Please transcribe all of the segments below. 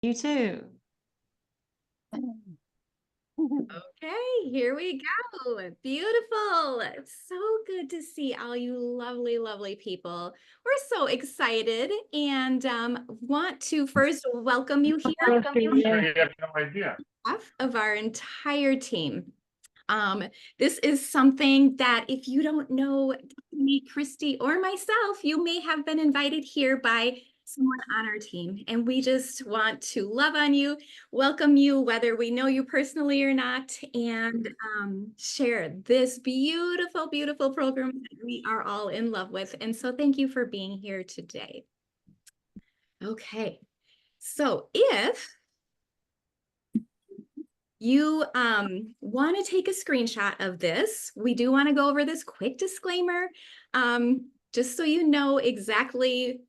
You too. Okay, here we go. Beautiful. It's so good to see all you lovely, lovely people. We're so excited and want to first welcome you here. You have no idea. Behalf of our entire team. Um, this is something that if you don't know me, Christy, or myself, you may have been invited here by someone on our team. And we just want to love on you, welcome you, whether we know you personally or not, and share this beautiful, beautiful program that we are all in love with. And so thank you for being here today. Okay, so if you want to take a screenshot of this, we do want to go over this quick disclaimer, just so you know exactly,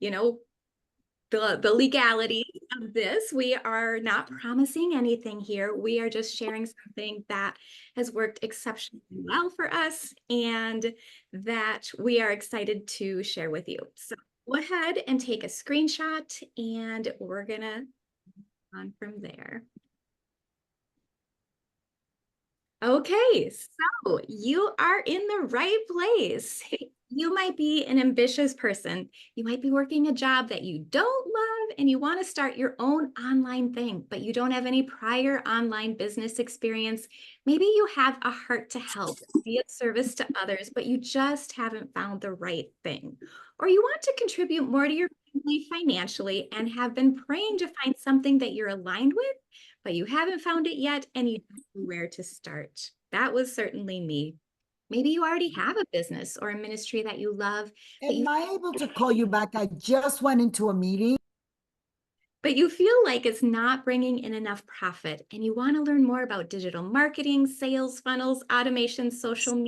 the legality of this. We are not promising anything here. We are just sharing something that has worked exceptionally well for us and that we are excited to share with you. So go ahead and take a screenshot and we're gonna on from there. Okay, so you are in the right place. You might be an ambitious person. You might be working a job that you don't love and you want to start your own online thing, but you don't have any prior online business experience. Maybe you have a heart to help, be of service to others, but you just haven't found the right thing. Or you want to contribute more to your family financially and have been praying to find something that you're aligned with, but you haven't found it yet and you don't know where to start. That was certainly me. Maybe you already have a business or a ministry that you love, Am I able to call you back? I just went into a meeting. but you feel like it's not bringing in enough profit and you want to learn more about digital marketing, sales funnels, automation, social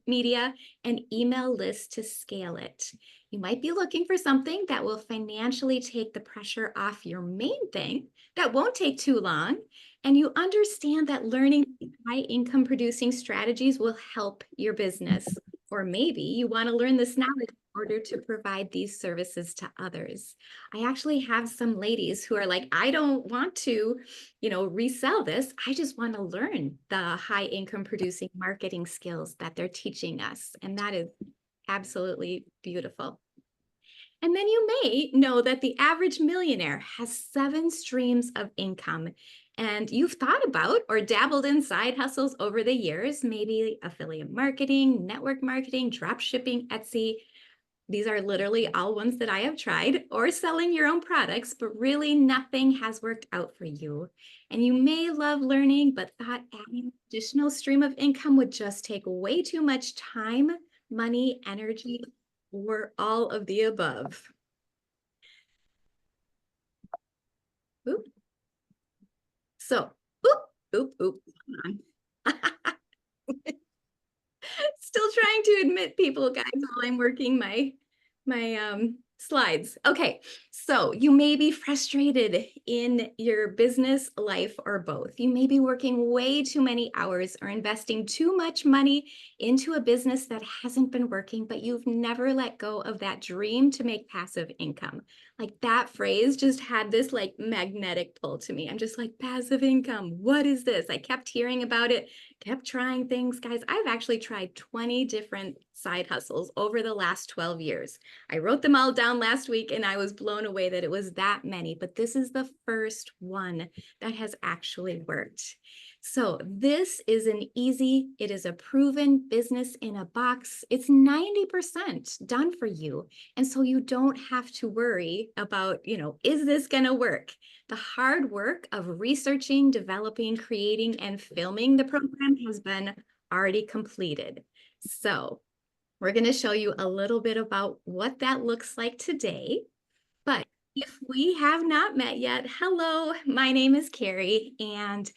media, and email lists to scale it. You might be looking for something that will financially take the pressure off your main thing that won't take too long. And you understand that learning high income producing strategies will help your business. Or maybe you want to learn this knowledge in order to provide these services to others. I actually have some ladies who are like, I don't want to, resell this. I just want to learn the high income producing marketing skills that they're teaching us. And that is absolutely beautiful. And then you may know that the average millionaire has 7 streams of income. And you've thought about or dabbled in side hustles over the years, maybe affiliate marketing, network marketing, drop shipping, Etsy. These are literally all ones that I have tried, or selling your own products, but really nothing has worked out for you. And you may love learning, but thought adding an additional stream of income would just take way too much time, money, energy, or all of the above. Oop. So, oop. Still trying to admit people, guys, while I'm working my slides. Okay, so you may be frustrated in your business life or both. You may be working way too many hours or investing too much money into a business that hasn't been working, but you've never let go of that dream to make passive income. Like that phrase just had this like magnetic pull to me. I'm just like, passive income, what is this? I kept hearing about it, kept trying things. Guys, I've actually tried 20 different side hustles over the last 12 years. I wrote them all down last week and I was blown away that it was that many, but this is the first one that has actually worked. So this is it is a proven business in a box. It's 90% done for you. And so you don't have to worry about, is this going to work? The hard work of researching, developing, creating, and filming the program has been already completed. So we're going to show you a little bit about what that looks like today. But if we have not met yet, hello, my name is Carrie, and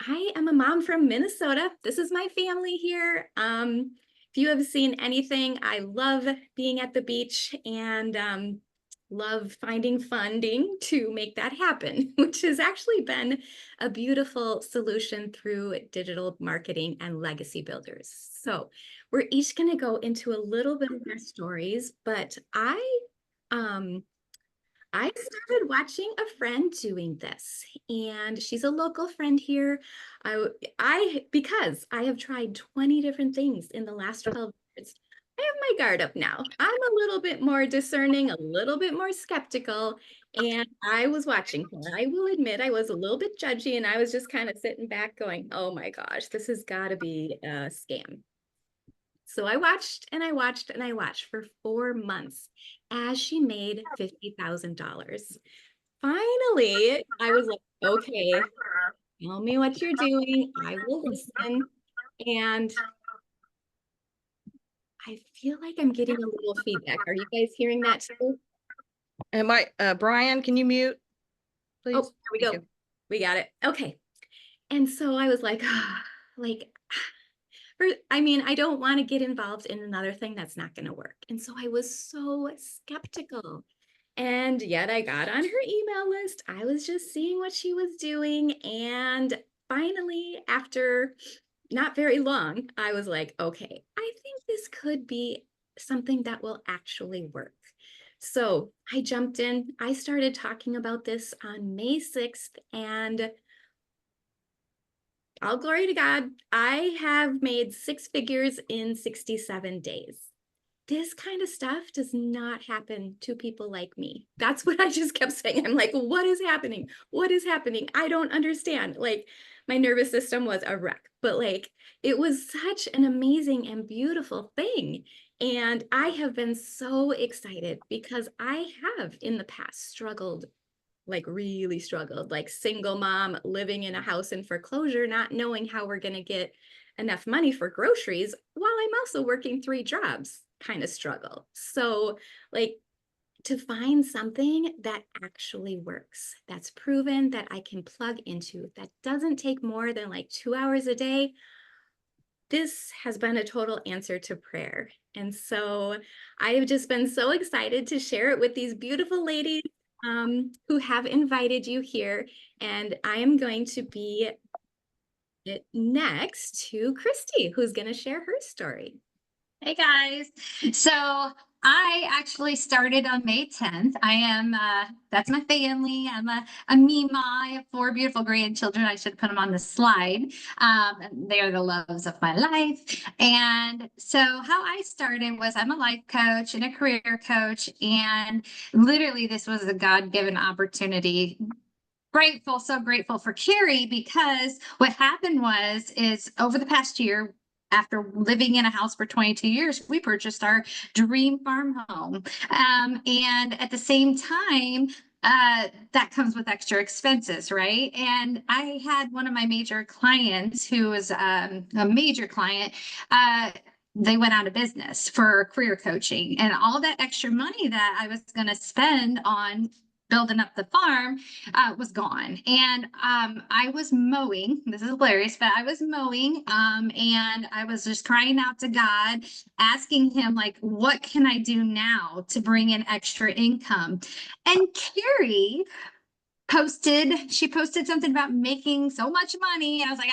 I am a mom from Minnesota. This is my family here. If you have seen anything, I love being at the beach and love finding funding to make that happen, which has actually been a beautiful solution through digital marketing and legacy builders. So we're each going to go into a little bit of their stories, but I I started watching a friend doing this, and she's a local friend here. Because I have tried 20 different things in the last 12 years, I have my guard up now. I'm a little bit more discerning, a little bit more skeptical, and I was watching her. I will admit I was a little bit judgy, and I was just kind of sitting back going, oh my gosh, this has got to be a scam. So I watched and I watched and I watched for 4 months as she made $50,000. Finally, I was like, okay, tell me what you're doing. I will listen. And I feel like I'm getting a little feedback. Are you guys hearing that too? Am I, Brian, can you mute, please? Oh, there we Thank go. you. We got it. Okay. And so I was like, like, I mean, I don't want to get involved in another thing that's not going to work. And so I was so skeptical. And yet I got on her email list. I was just seeing what she was doing. And finally, after not very long, I was like, okay, I think this could be something that will actually work. So I jumped in. I started talking about this on May 6th, and all glory to God, I have made 6 figures in 67 days. This kind of stuff does not happen to people like me. That's what I just kept saying. I'm like, what is happening? What is happening? I don't understand. Like, my nervous system was a wreck, but like, it was such an amazing and beautiful thing. And I have been so excited because I have in the past struggled, like really struggled, like single mom living in a house in foreclosure, not knowing how we're going to get enough money for groceries while I'm also working 3 jobs kind of struggle. So like to find something that actually works, that's proven, that I can plug into, that doesn't take more than like 2 hours a day, this has been a total answer to prayer. And so I have just been so excited to share it with these beautiful ladies who have invited you here. And I am going to be next to Christy, who's going to share her story. Hey guys. So I actually started on May 10th. I am, that's my family. I'm a Mima. I have 4 beautiful grandchildren. I should put them on the slide. They are the loves of my life. And so how I started was I'm a life coach and a career coach. And literally this was a God-given opportunity. Grateful, so grateful for Carrie, because what happened is over the past year, after living in a house for 22 years, we purchased our dream farm home. And at the same time, that comes with extra expenses, right? And I had one of my major clients who was a major client. They went out of business for career coaching, and all that extra money that I was going to spend on building up the farm was gone. And I was mowing. This is hilarious, but I was mowing and I was just crying out to God, asking him, like, what can I do now to bring in extra income? And Carrie she posted something about making so much money. And I was like,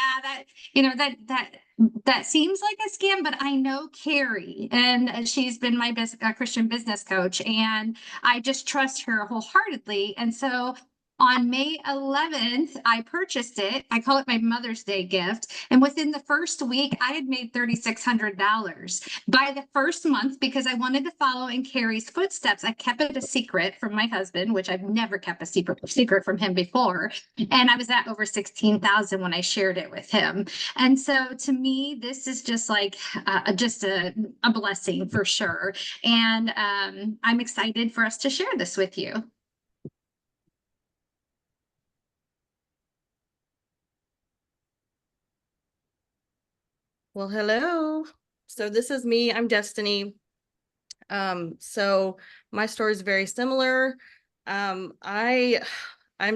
that seems like a scam, but I know Carrie, and she's been my Christian business coach, and I just trust her wholeheartedly. And so on May 11th, I purchased it. I call it my Mother's Day gift. And within the first week, I had made $3,600. By the first month, because I wanted to follow in Carrie's footsteps, I kept it a secret from my husband, which I've never kept a secret from him before. And I was at over 16,000 when I shared it with him. And so to me, this is just like just a blessing for sure. And I'm excited for us to share this with you. Well, hello. So this is me. I'm Destiny. So my story is very similar. I'm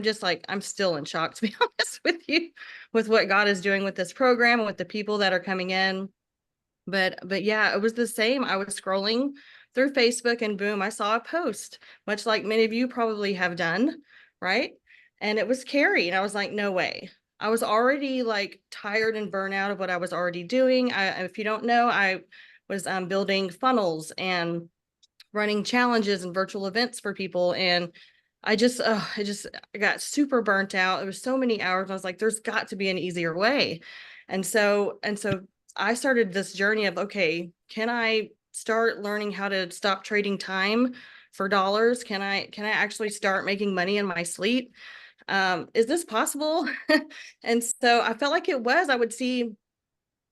just like, I'm still in shock, to be honest with you, with what God is doing with this program and with the people that are coming in. But yeah, it was the same. I was scrolling through Facebook and boom, I saw a post, much like many of you probably have done, right? And it was Carrie, and I was like, no way. I was already like tired and burnt out of what I was already doing. If you don't know, I was building funnels and running challenges and virtual events for people. And I got super burnt out. It was so many hours. I was like, there's got to be an easier way. And so I started this journey of, okay, can I start learning how to stop trading time for dollars? Can I actually start making money in my sleep? Is this possible? And so I felt like it was. I would see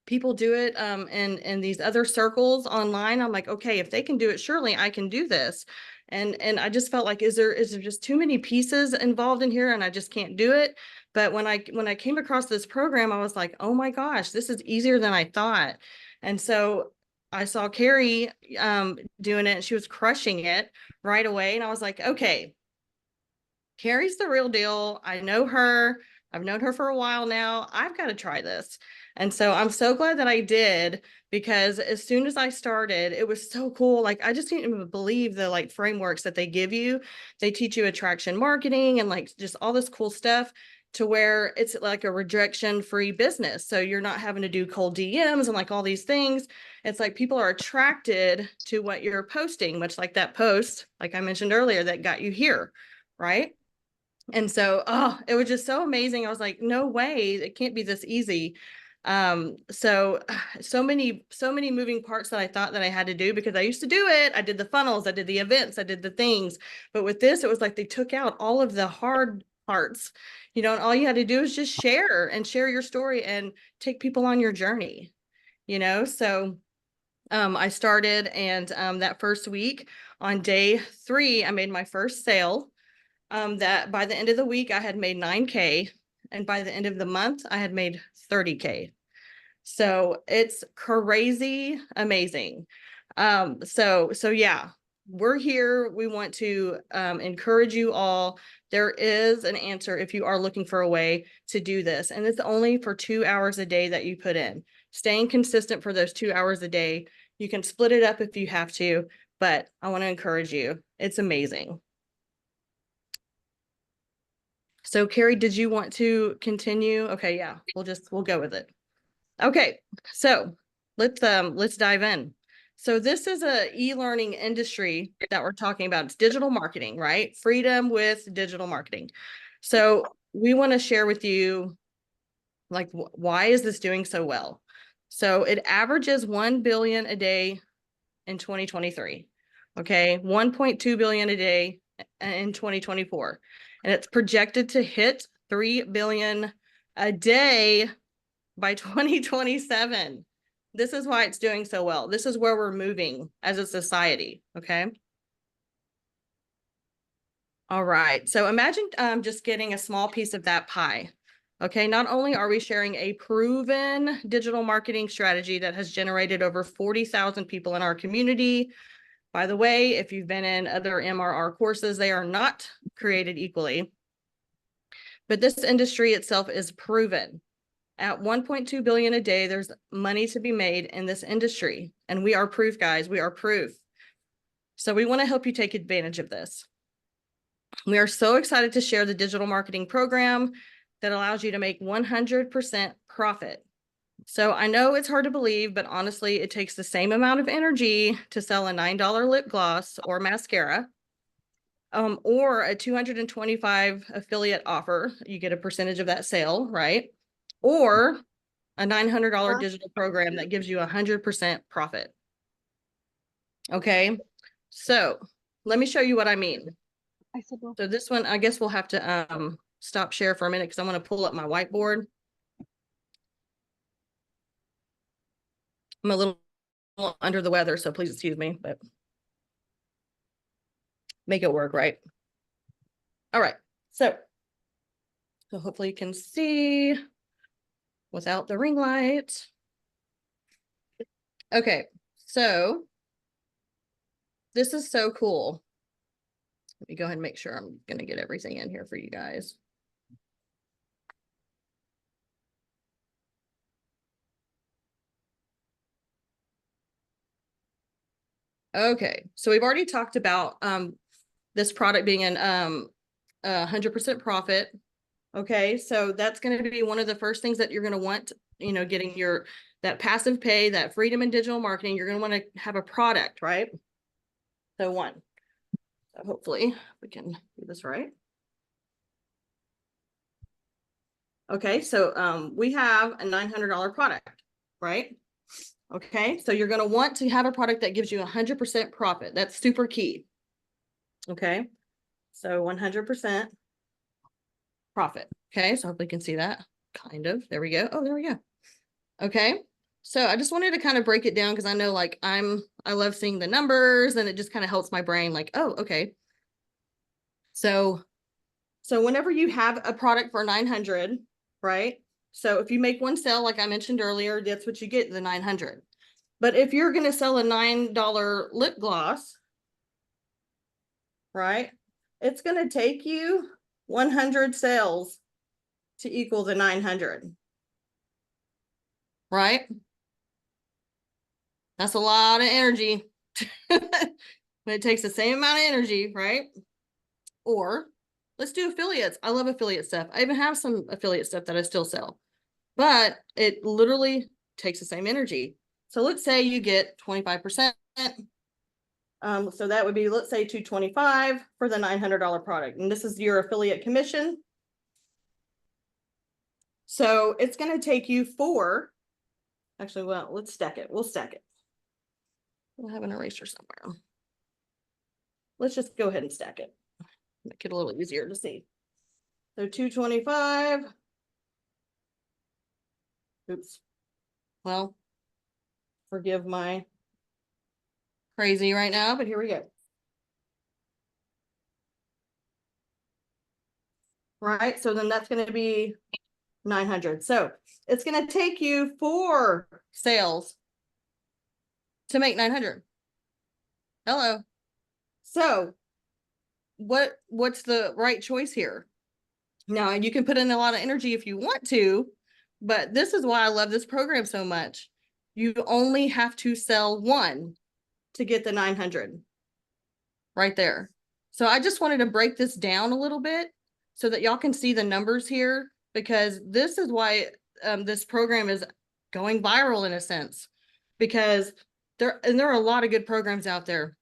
people do it in these other circles online. I'm like, okay, if they can do it, surely I can do this. And I just felt like, is there just too many pieces involved in here and I just can't do it? But when I came across this program, I was like, oh my gosh, this is easier than I thought. And so I saw Carrie doing it and she was crushing it right away. And I was like, okay, Carrie's the real deal. I know her. I've known her for a while now. I've got to try this. And so I'm so glad that I did, because as soon as I started, it was so cool. Like, I just didn't even believe the like frameworks that they give you. They teach you attraction marketing and like just all this cool stuff, to where it's like a rejection free business. So you're not having to do cold DMs and like all these things. It's like people are attracted to what you're posting, much like that post, like I mentioned earlier, that got you here, right? And so, it was just so amazing. I was like, no way, it can't be this easy. So many moving parts that I thought that I had to do, because I used to do it. I did the funnels, I did the events, I did the things. But with this, it was like they took out all of the hard parts, and all you had to do is just share your story and take people on your journey, So I started, and that first week on day 3, I made my first sale. That by the end of the week, I had made 9K. And by the end of the month, I had made 30K. So it's crazy amazing. So yeah, we're here. We want to encourage you all. There is an answer if you are looking for a way to do this. And it's only for 2 hours a day that you put in. Staying consistent for those 2 hours a day. You can split it up if you have to, but I want to encourage you. It's amazing. So Carrie, did you want to continue? Okay, yeah, we'll go with it. Okay, so let's dive in. So this is a e-learning industry that we're talking about. It's digital marketing, right? Freedom with digital marketing. So we want to share with you, like, why is this doing so well? So it averages 1 billion a day in 2023. Okay, 1.2 billion a day in 2024. And it's projected to hit 3 billion a day by 2027. This is why it's doing so well. This is where we're moving as a society. Okay. All right. So imagine just getting a small piece of that pie. Okay. Not only are we sharing a proven digital marketing strategy that has generated over 40,000 people in our community. By the way, if you've been in other MRR courses, they are not created equally. But this industry itself is proven. At 1.2 billion a day, there's money to be made in this industry. And we are proof, guys. We are proof. So we want to help you take advantage of this. We are so excited to share the digital marketing program that allows you to make 100% profit. So I know it's hard to believe, but honestly, it takes the same amount of energy to sell a $9 lip gloss or mascara, or a 225 affiliate offer. You get a percentage of that sale, right? Or a $900 digital program that gives you 100% profit. Okay, so let me show you what I mean. So this one, I guess we'll have to stop share for a minute because I want to pull up my whiteboard. I'm a little under the weather, so please excuse me, but make it work, right? All right, so hopefully you can see without the ring light. Okay, so this is so cool. Let me go ahead and make sure I'm going to get everything in here for you guys. Okay, so we've already talked about this product being an 100% profit. Okay, so that's going to be one of the first things that you're going to want, getting that passive pay, that freedom in digital marketing. You're going to want to have a product, right? So 1. So hopefully we can do this right. Okay, so we have a $900 product, right? Okay, so you're going to want to have a product that gives you 100% profit. That's super key. Okay, so 100% profit. Okay, so hopefully you can see that. Kind of. There we go. Oh, there we go. Okay, so I just wanted to kind of break it down because I know like I love seeing the numbers and it just kind of helps my brain like, oh, okay. So whenever you have a product for 900, right? So if you make one sale, like I mentioned earlier, that's what you get, the 900. But if you're going to sell a $9 lip gloss, right? It's going to take you 100 sales to equal the 900. Right? That's a lot of energy. But it takes the same amount of energy, right? Or let's do affiliates. I love affiliate stuff. I even have some affiliate stuff that I still sell, but it literally takes the same energy. So let's say you get 25%. So that would be, let's say $225 for the $900 product. And this is your affiliate commission. So it's going to take you actually, well, let's stack it. We'll stack it. We'll have an eraser somewhere. Let's just go ahead and stack it. Make it a little easier to see. So 225. Oops. Well, forgive my crazy right now, but here we go. Right, so then that's going to be 900. So it's going to take you 4 sales to make 900. Hello. So what's the right choice here? Now you can put in a lot of energy if you want to, but this is why I love this program so much. You only have to sell 1 to get the 900 right there. So I just wanted to break this down a little bit so that y'all can see the numbers here, because this is why this program is going viral in a sense, because there are a lot of good programs out there,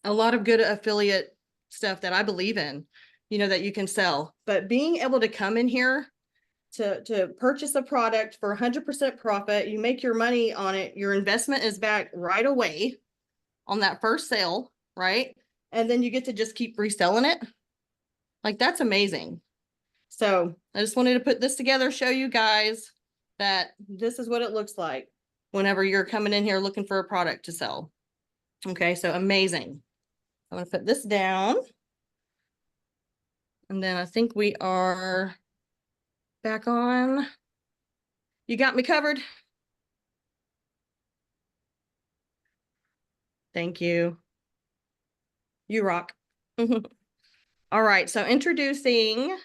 a lot of good affiliate stuff that I believe in, you know, that you can sell. But being able to come in here to purchase a product for 100% profit, you make your money on it, your investment is back right away on that first sale, right? And then you get to just keep reselling it. Like, that's amazing. So I just wanted to put this together, show you guys that this is what it looks like whenever you're coming in here looking for a product to sell. Okay, so amazing. I'm going to put this down. And then I think we are back on. You got me covered. Thank you. You rock. All right, so introducing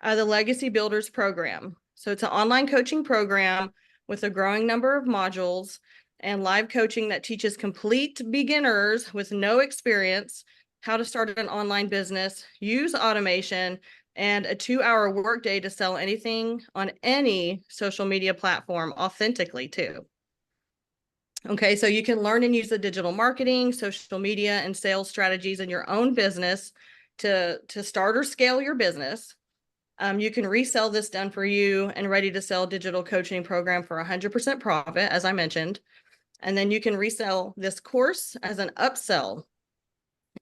the Legacy Builders program. So it's an online coaching program with a growing number of modules and live coaching that teaches complete beginners with no experience how to start an online business, use automation, and a 2-hour workday to sell anything on any social media platform authentically too. Okay, so you can learn and use the digital marketing, social media, and sales strategies in your own business to start or scale your business. You can resell this done for you and ready to sell digital coaching program for 100% profit, as I mentioned. And then you can resell this course as an upsell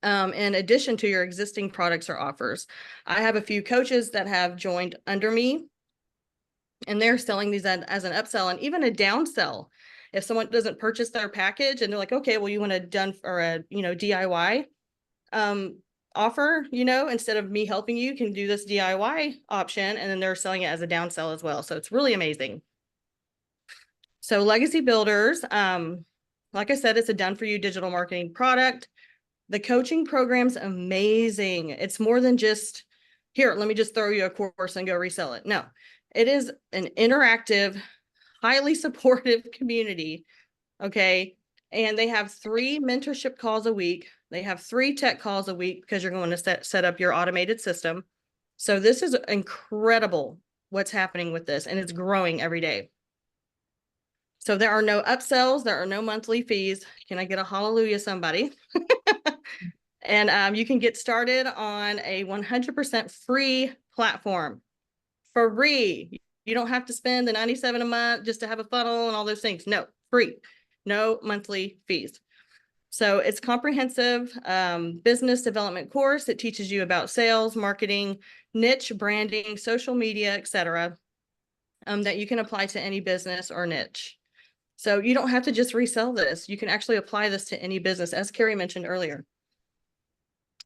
in addition to your existing products or offers. I have a few coaches that have joined under me, and they're selling these as an upsell and even a downsell. If someone doesn't purchase their package and they're like, okay, well, you want a done or a, you know, DIY offer, you know, instead of me helping you, can do this DIY option, and then they're selling it as a downsell as well. So it's really amazing. So Legacy Builders, like I said, it's a done for you digital marketing product. The coaching program's amazing. It's more than just, here, let me just throw you a course and go resell it. No, it is an interactive, highly supportive community. Okay. And they have 3 mentorship calls a week. They have 3 tech calls a week because you're going to set up your automated system. So this is incredible what's happening with this, and it's growing every day. So there are no upsells. There are no monthly fees. Can I get a hallelujah, somebody? And you can get started on a 100% free platform. Free. You don't have to spend the $97 a month just to have a funnel and all those things. No, free. No monthly fees. So it's comprehensive business development course. It teaches you about sales, marketing, niche branding, social media, etc. That you can apply to any business or niche. So you don't have to just resell this. You can actually apply this to any business, as Carrie mentioned earlier.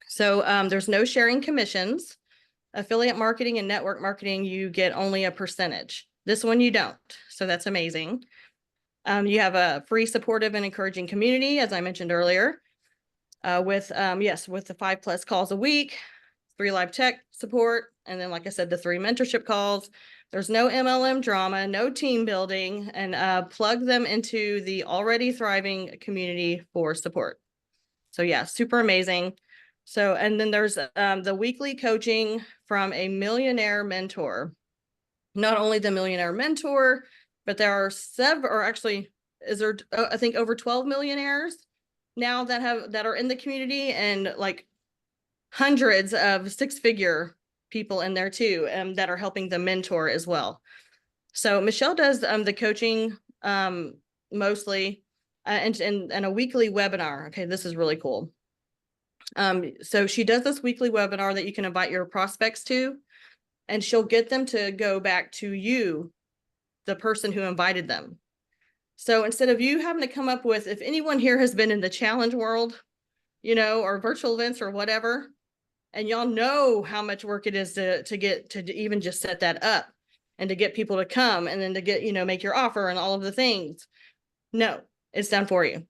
So there's no sharing commissions. Affiliate marketing and network marketing, you get only a percentage. This one you don't. So that's amazing. You have a free, supportive, and encouraging community, as I mentioned earlier, with the 5+ calls a week, 3 live tech support, and then, like I said, the 3 mentorship calls. There's no MLM drama, no team building, and plug them into the already thriving community for support. So yeah, super amazing. So, and then there's the weekly coaching from a millionaire mentor. Not only the millionaire mentor, but there are several, or actually, I think over 12 millionaires now that are in the community, and like hundreds of 6-figure people in there too, that are helping the mentor as well. So Michelle does the coaching mostly, and a weekly webinar. Okay, this is really cool. So she does this weekly webinar that you can invite your prospects to, and she'll get them to go back to you, the person who invited them. So instead of you having to come up with, if anyone here has been in the challenge world, or virtual events or whatever, and y'all know how much work it is to get to even just set that up and to get people to come and then to get, make your offer and all of the things. No, it's done for you.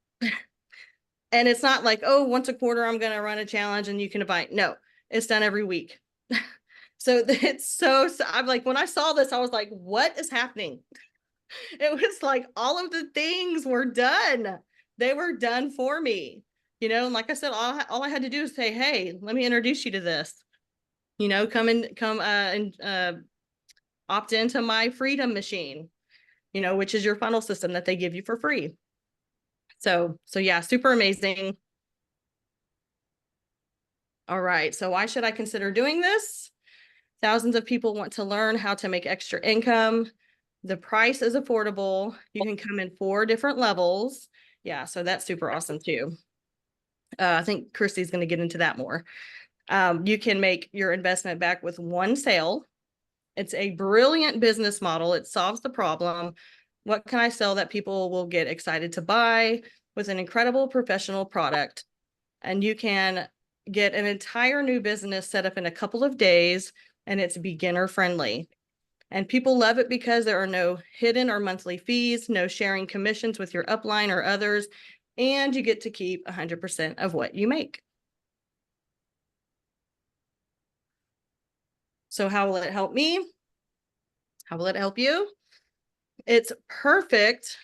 And it's not like, oh, once a quarter, I'm going to run a challenge and you can invite. No, it's done every week. So it's so I'm like, when I saw this, I was like, what is happening? It was like all of the things were done. They were done for me, and like I said, all I had to do is say, hey, let me introduce you to this, come and opt into my Freedom Machine, which is your funnel system that they give you for free. So yeah, super amazing. All right. So why should I consider doing this? Thousands of people want to learn how to make extra income. The price is affordable. You can come in 4 different levels. Yeah, so that's super awesome too. I think Christy's going to get into that more. You can make your investment back with 1 sale. It's a brilliant business model. It solves the problem. What can I sell that people will get excited to buy with an incredible professional product? And you can get an entire new business set up in a couple of days, and it's beginner friendly. And people love it because there are no hidden or monthly fees, no sharing commissions with your upline or others, and you get to keep 100% of what you make. So how will it help me? How will it help you? It's perfect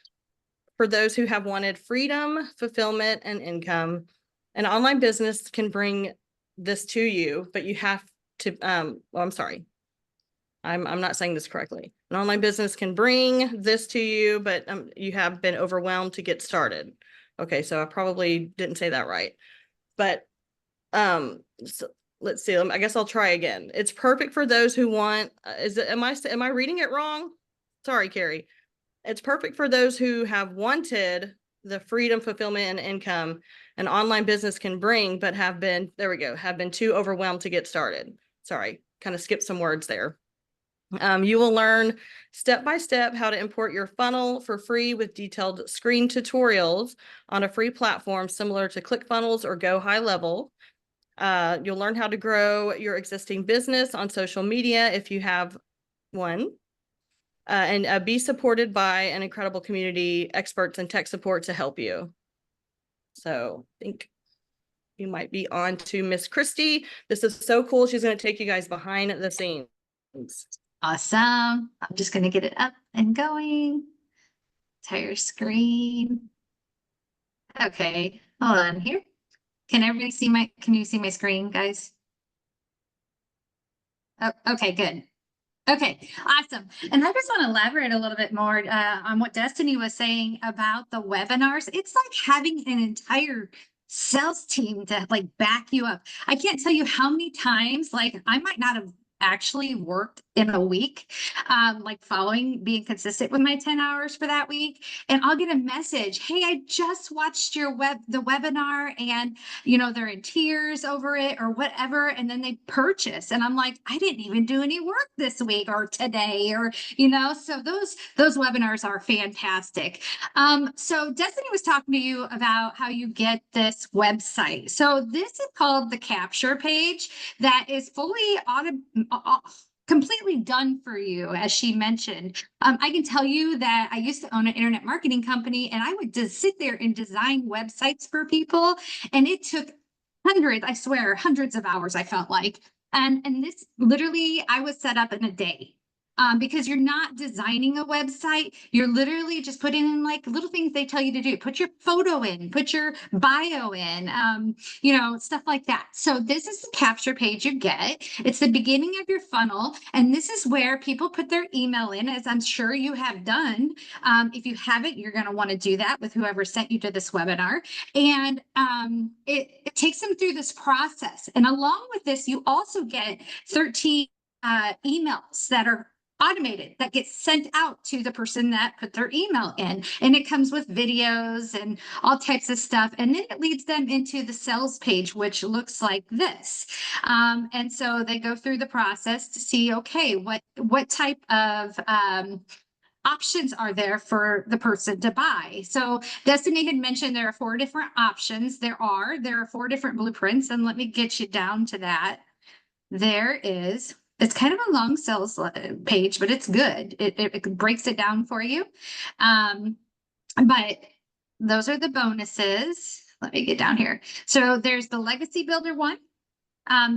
for those who have wanted freedom, fulfillment, and income. An online business can bring this to you, but you have to, I'm sorry. I'm not saying this correctly. An online business can bring this to you, but you have been overwhelmed to get started. Okay, so I probably didn't say that right. But so let's see. I guess I'll try again. It's perfect for those who want. Am I reading it wrong? Sorry, Carrie. It's perfect for those who have wanted the freedom, fulfillment, and income an online business can bring, but have been too overwhelmed to get started. Sorry, kind of skipped some words there. You will learn step-by-step how to import your funnel for free with detailed screen tutorials on a free platform similar to ClickFunnels or Go High Level. You'll learn how to grow your existing business on social media if you have one, and be supported by an incredible community, experts and tech support to help you. So I think you might be on to Miss Christy. This is so cool. She's going to take you guys behind the scenes. Awesome. I'm just going to get it up and going. Entire screen. Okay, hold on here. Can you see my screen, guys? Oh, okay, good. Okay, awesome. And I just want to elaborate a little bit more on what Destiny was saying about the webinars. It's like having an entire sales team to like back you up. I can't tell you how many times, like I might not have actually worked in a week, like following being consistent with my 10 hours for that week. And I'll get a message, hey, I just watched the webinar and they're in tears over it or whatever. And then they purchase. And I'm like, I didn't even do any work this week or today, or, so those webinars are fantastic. So Destiny was talking to you about how you get this website. So this is called the capture page that is fully completely done for you, as she mentioned. I can tell you that I used to own an internet marketing company, and I would just sit there and design websites for people, and it took hundreds of hours, I felt like. And this literally I was set up in a day. Because you're not designing a website, you're literally just putting in like little things they tell you to do. Put your photo in, put your bio in, stuff like that. So this is the capture page you get. It's the beginning of your funnel. And this is where people put their email in, as I'm sure you have done. If you haven't, you're going to want to do that with whoever sent you to this webinar. And it takes them through this process. And along with this, you also get 13 emails that are automated that gets sent out to the person that put their email in, and it comes with videos and all types of stuff, and then it leads them into the sales page, which looks like this. And so they go through the process to see, okay, what type of options are there for the person to buy. So Destiny had mentioned there are 4 different options. There are 4 different blueprints, and let me get you down to that. It's kind of a long sales page, but it's good. It breaks it down for you. But those are the bonuses. Let me get down here. So there's the Legacy Builder one.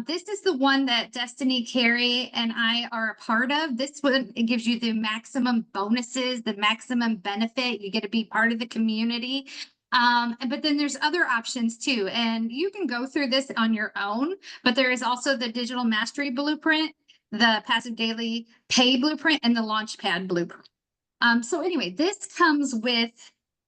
This is the one that Destiny, Carrie, and I are a part of. This one, it gives you the maximum bonuses, the maximum benefit. You get to be part of the community. But then there's other options too, and you can go through this on your own, but there is also the Digital Mastery Blueprint, the Passive Daily Pay Blueprint, and the Launchpad Blueprint. So anyway, this comes with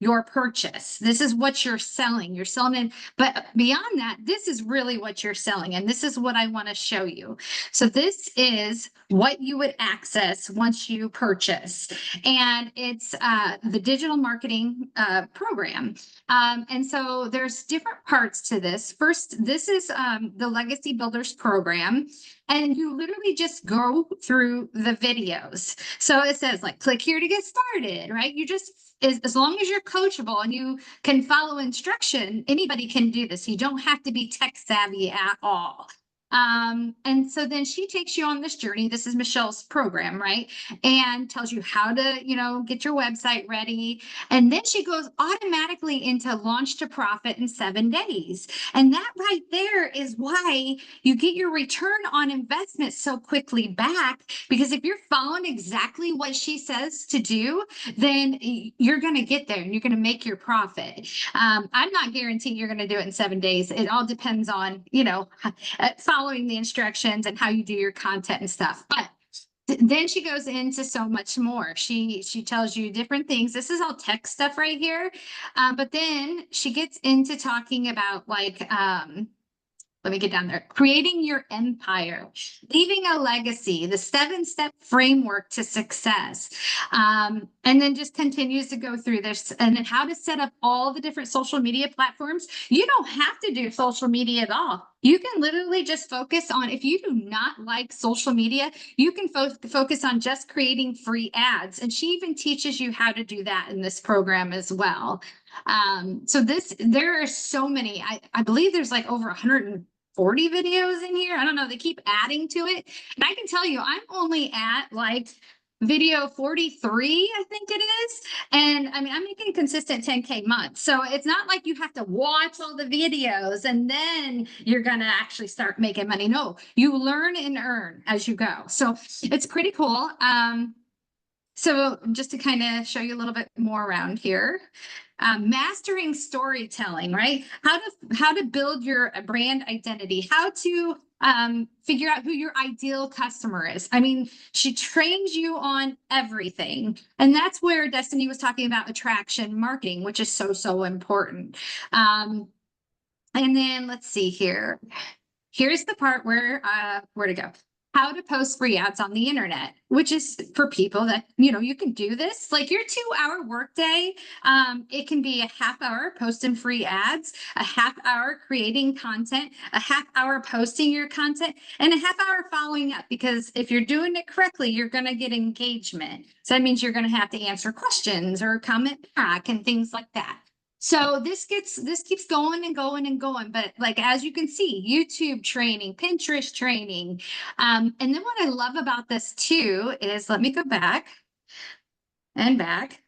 your purchase. This is what you're selling. You're selling in, but beyond that, this is really what you're selling. And this is what I want to show you. So this is what you would access once you purchase. And it's the digital marketing program. And so there's different parts to this. First, this is the Legacy Builders program. And you literally just go through the videos. So it says like, click here to get started, right? You just, as long as you're coachable and you can follow instruction, anybody can do this. You don't have to be tech savvy at all. And so then she takes you on this journey. This is Michelle's program, right? And tells you how to, get your website ready. And then she goes automatically into launch to profit in 7 days. And that right there is why you get your return on investment so quickly back, because if you're following exactly what she says to do, then you're going to get there and you're going to make your profit. I'm not guaranteeing you're going to do it in 7 days. It all depends on, following the instructions and how you do your content and stuff. But then she goes into so much more. She tells you different things. This is all tech stuff right here. But then she gets into talking about like, let me get down there. Creating your empire, leaving a legacy, the 7-step framework to success. And then just continues to go through this, and then how to set up all the different social media platforms. You don't have to do social media at all. You can literally just focus on, if you do not like social media, you can focus on just creating free ads. And she even teaches you how to do that in this program as well. So there are so many, I believe there's like over 140 videos in here. I don't know. They keep adding to it. And I can tell you, I'm only at like video 43, I think it is. And I mean, I'm making consistent 10K months. So it's not like you have to watch all the videos and then you're going to actually start making money. No, you learn and earn as you go. So it's pretty cool. So just to kind of show you a little bit more around here, mastering storytelling, right? How to build your brand identity, how to figure out who your ideal customer is. I mean, she trains you on everything. And that's where Destiny was talking about attraction marketing, which is so important. And then let's see here. Here's the part where to go. How to post free ads on the internet, which is for people that, you can do this. Like your 2-hour workday, it can be a half hour posting free ads, a half hour creating content, a half hour posting your content, and a half hour following up. Because if you're doing it correctly, you're going to get engagement. So that means you're going to have to answer questions or comment back and things like that. So this keeps going and going and going. But like, as you can see, YouTube training, Pinterest training. And then what I love about this too is, let me go back and back.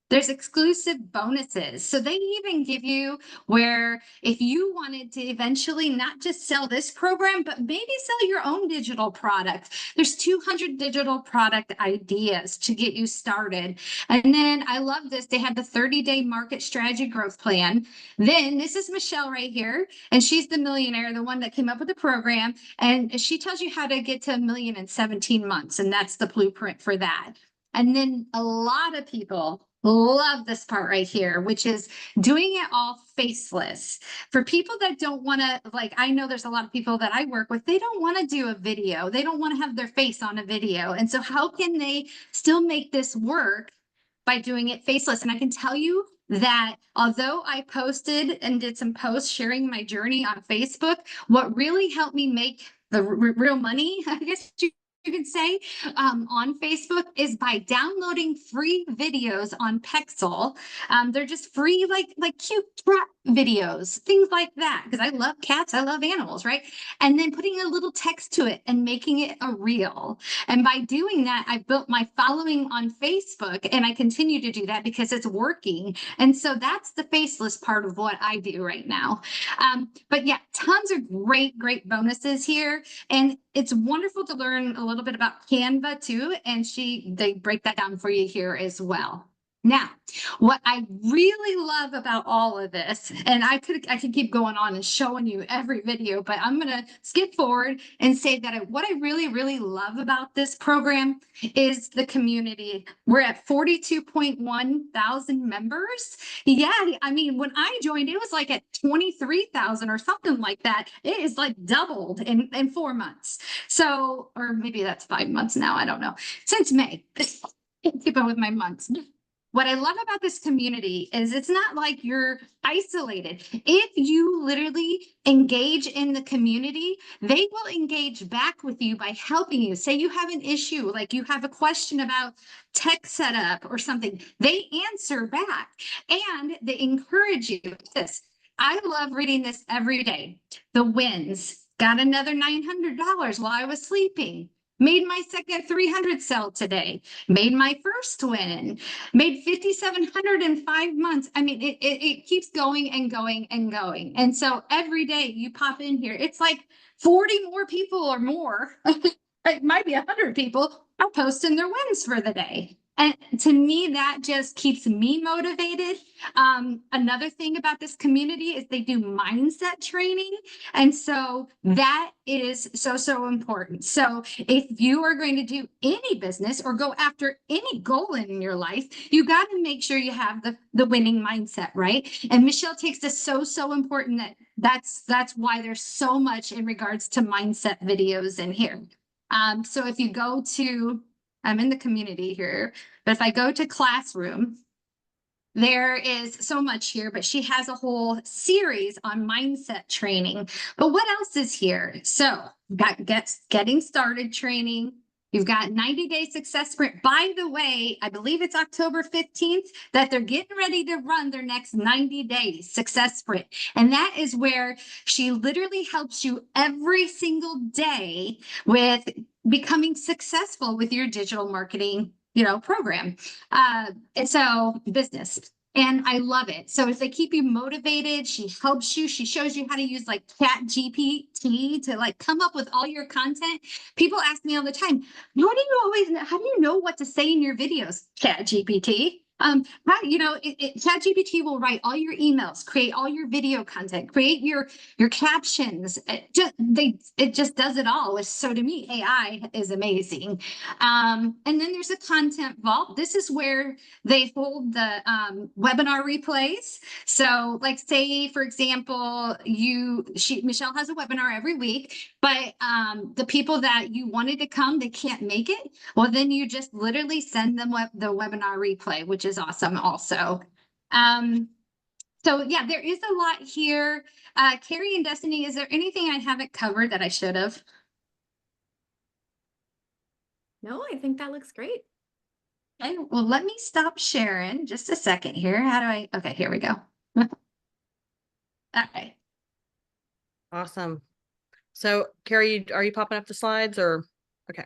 There's exclusive bonuses. So they even give you where if you wanted to eventually not just sell this program, but maybe sell your own digital product, there's 200 digital product ideas to get you started. And then I love this. They have the 30-day market strategy growth plan. Then this is Michelle right here, and she's the millionaire, the one that came up with the program. And she tells you how to get to $1 million in 17 months. And that's the blueprint for that. And then a lot of people love this part right here, which is doing it all faceless. For people that don't want to, like, I know there's a lot of people that I work with, they don't want to do a video. They don't want to have their face on a video. And so how can they still make this work by doing it faceless? And I can tell you that although I posted and did some posts sharing my journey on Facebook, what really helped me make the real money, I guess you can say, on Facebook is by downloading free videos on Pexel. They're just free, like cute cat videos, things like that. Because I love cats, I love animals, right? And then putting a little text to it and making it a reel. And by doing that, I built my following on Facebook, and I continue to do that because it's working. And so that's the faceless part of what I do right now. But yeah, tons of great bonuses here. And it's wonderful to learn a little bit about Canva too. And they break that down for you here as well. Now, what I really love about all of this, and I could keep going on and showing you every video, but I'm going to skip forward and say that what I really love about this program is the community. We're at 42.1 thousand members. Yeah, I mean, when I joined, it was like at 23,000 or something like that. It is like doubled in 4 months. So, or maybe that's 5 months now. I don't know. Since May. Keep up with my months. What I love about this community is it's not like you're isolated. If you literally engage in the community, they will engage back with you by helping you. Say you have an issue, like you have a question about tech setup or something, they answer back and they encourage you. This, I love reading this every day. The wins. Got another $900 while I was sleeping. Made my second 300 sell today. Made my first win. Made 5,700 in 5 months. I mean, it keeps going and going and going. And so every day you pop in here, it's like 40 more people or more. It might be 100 people are posting their wins for the day. And to me, that just keeps me motivated. Another thing about this community is they do mindset training. And so that is so important. So if you are going to do any business or go after any goal in your life, you got to make sure you have the winning mindset, right? And Michelle takes this so important that's why there's so much in regards to mindset videos in here. So if you go to, I'm in the community here, but if I go to classroom, there is so much here, but she has a whole series on mindset training. But what else is here? So you've got getting started training. You've got 90-day success sprint. By the way, I believe it's October 15th that they're getting ready to run their next 90-day success sprint. And that is where she literally helps you every single day with becoming successful with your digital marketing, program. And so business. And I love it. So as they keep you motivated, she helps you. She shows you how to use like Chat GPT to like come up with all your content. People ask me all the time, how do you know what to say in your videos? Chat GPT. ChatGPT will write all your emails, create all your video content, create your captions. It just does it all. So to me, AI is amazing. And then there's a content vault. This is where they hold the webinar replays. So, like, say for example, Michelle has a webinar every week, but the people that you wanted to come, they can't make it. Well, then you just literally send them the webinar replay, which is awesome also. So yeah, there is a lot here. Carrie and Destiny, is there anything I haven't covered that I should have? No, I think that looks great. Okay, well, let me stop sharing just a second here. Okay, here we go. All right. Awesome. So Carrie, are you popping up the slides or? Okay.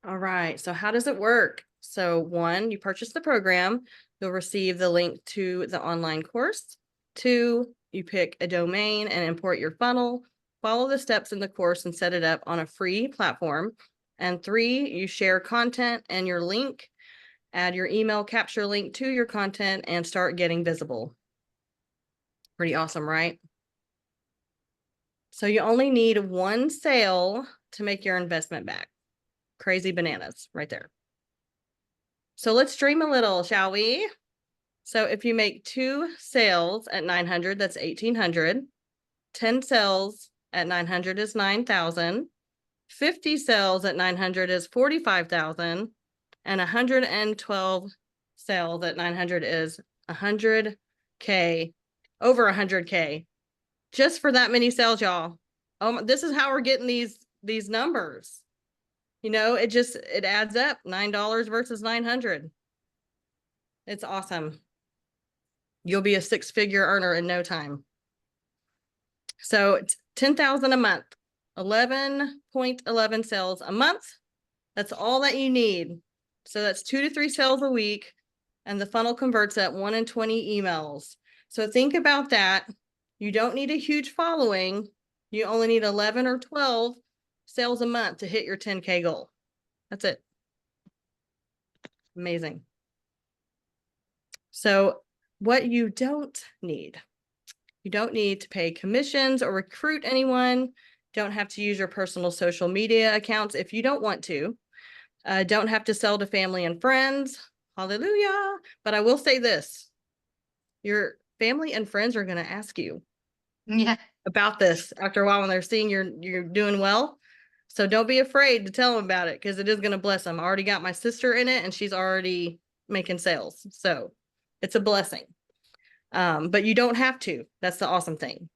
All right, so how does it work? So 1, you purchase the program, you'll receive the link to the online course. 2, you pick a domain and import your funnel, follow the steps in the course and set it up on a free platform. And 3, you share content and your link, add your email capture link to your content and start getting visible. Pretty awesome, right? So you only need 1 sale to make your investment back. Crazy bananas right there. So let's dream a little, shall we? So if you make 2 sales at 900, that's 1,800. 10 sales at 900 is 9,000. 50 sales at 900 is 45,000. And 112 sales at 900 is 100K, over 100K. Just for that many sales, y'all. This is how we're getting these numbers. You know, it adds up. $9 versus 900. It's awesome. You'll be a 6-figure earner in no time. So it's 10,000 a month, 11.11 sales a month. That's all that you need. So that's 2 to 3 sales a week. And the funnel converts at 1 in 20 emails. So think about that. You don't need a huge following. You only need 11 or 12 sales a month to hit your 10K goal. That's it. Amazing. So what you don't need to pay commissions or recruit anyone. Don't have to use your personal social media accounts if you don't want to. Don't have to sell to family and friends. Hallelujah. But I will say this, your family and friends are going to ask you about this after a while when they're seeing you're doing well. So don't be afraid to tell them about it because it is going to bless them. I already got my sister in it and she's already making sales. So it's a blessing. But you don't have to. That's the awesome thing.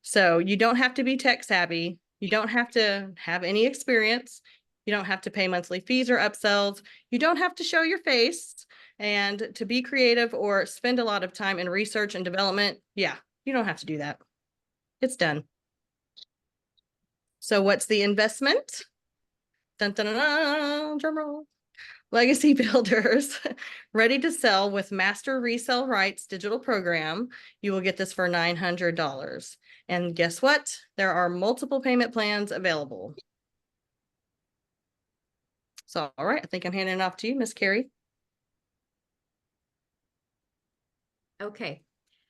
So you don't have to be tech savvy. You don't have to have any experience. You don't have to pay monthly fees or upsells. You don't have to show your face and to be creative or spend a lot of time in research and development. Yeah, you don't have to do that. It's done. So what's the investment? Dun, dun, dun, dun, drum roll. Legacy Builders, ready to sell with master resale rights digital program. You will get this for $900. And guess what? There are multiple payment plans available. So, all right, I think I'm handing it off to you, Miss Carrie. Okay,